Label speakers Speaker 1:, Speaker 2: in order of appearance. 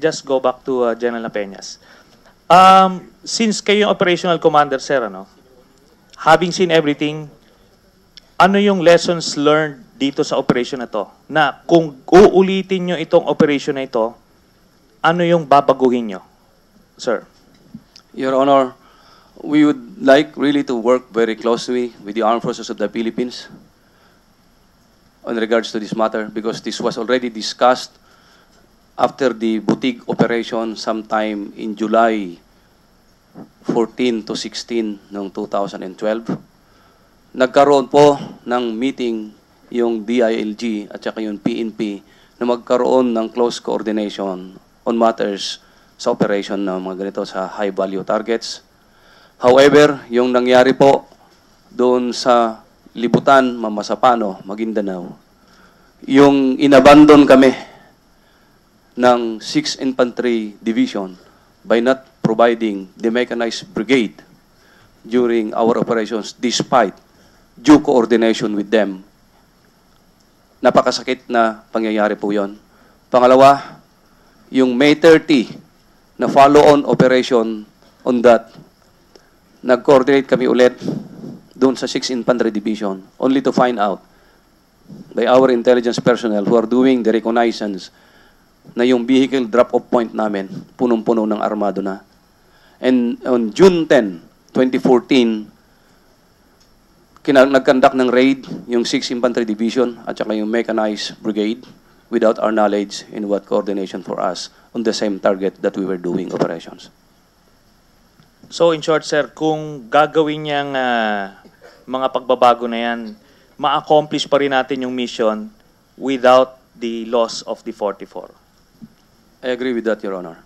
Speaker 1: just go back to General Peñas. Since kayo yung operational commander, sir, ano, having seen everything, ano yung lessons learned dito sa operation na to? Na kung uulitin nyo itong operation na ito, ano yung babaguhin nyo, sir?
Speaker 2: Your Honor, we would like really to work very closely with the Armed Forces of the Philippines on regards to this matter because this was already discussed after the Butig operation sometime in July 14 to 16 ng 2012. Nagkaroon po ng meeting yung DILG at saka yung PNP na magkaroon ng close coordination on matters sa operation ng mga ganito sa high-value targets. However, yung nangyari po doon sa Libutan, Mamasapano, Maguindanao, yung inabandon kami ng 6th Infantry Division by not providing the mechanized brigade during our operations despite due coordination with them. Napakasakit na pangyayari po yon. Pangalawa, yung May 30 na follow-on operation on that, nag-coordinate kami ulit doon sa 6th Infantry Division only to find out by our intelligence personnel who are doing the reconnaissance na yung vehicle drop-off point namin, punong-puno ng armado na. And on June 10, 2014, nag-conduct ng raid yung 6th Infantry Division at saka yung Mechanized Brigade without our knowledge in what coordination for us on the same target that we were doing operations.
Speaker 1: So in short, sir, kung gagawin niyang mga pagbabago na yan, ma-accomplish pa rin natin yung mission without the loss of the 44.
Speaker 2: I agree with that, Your Honor.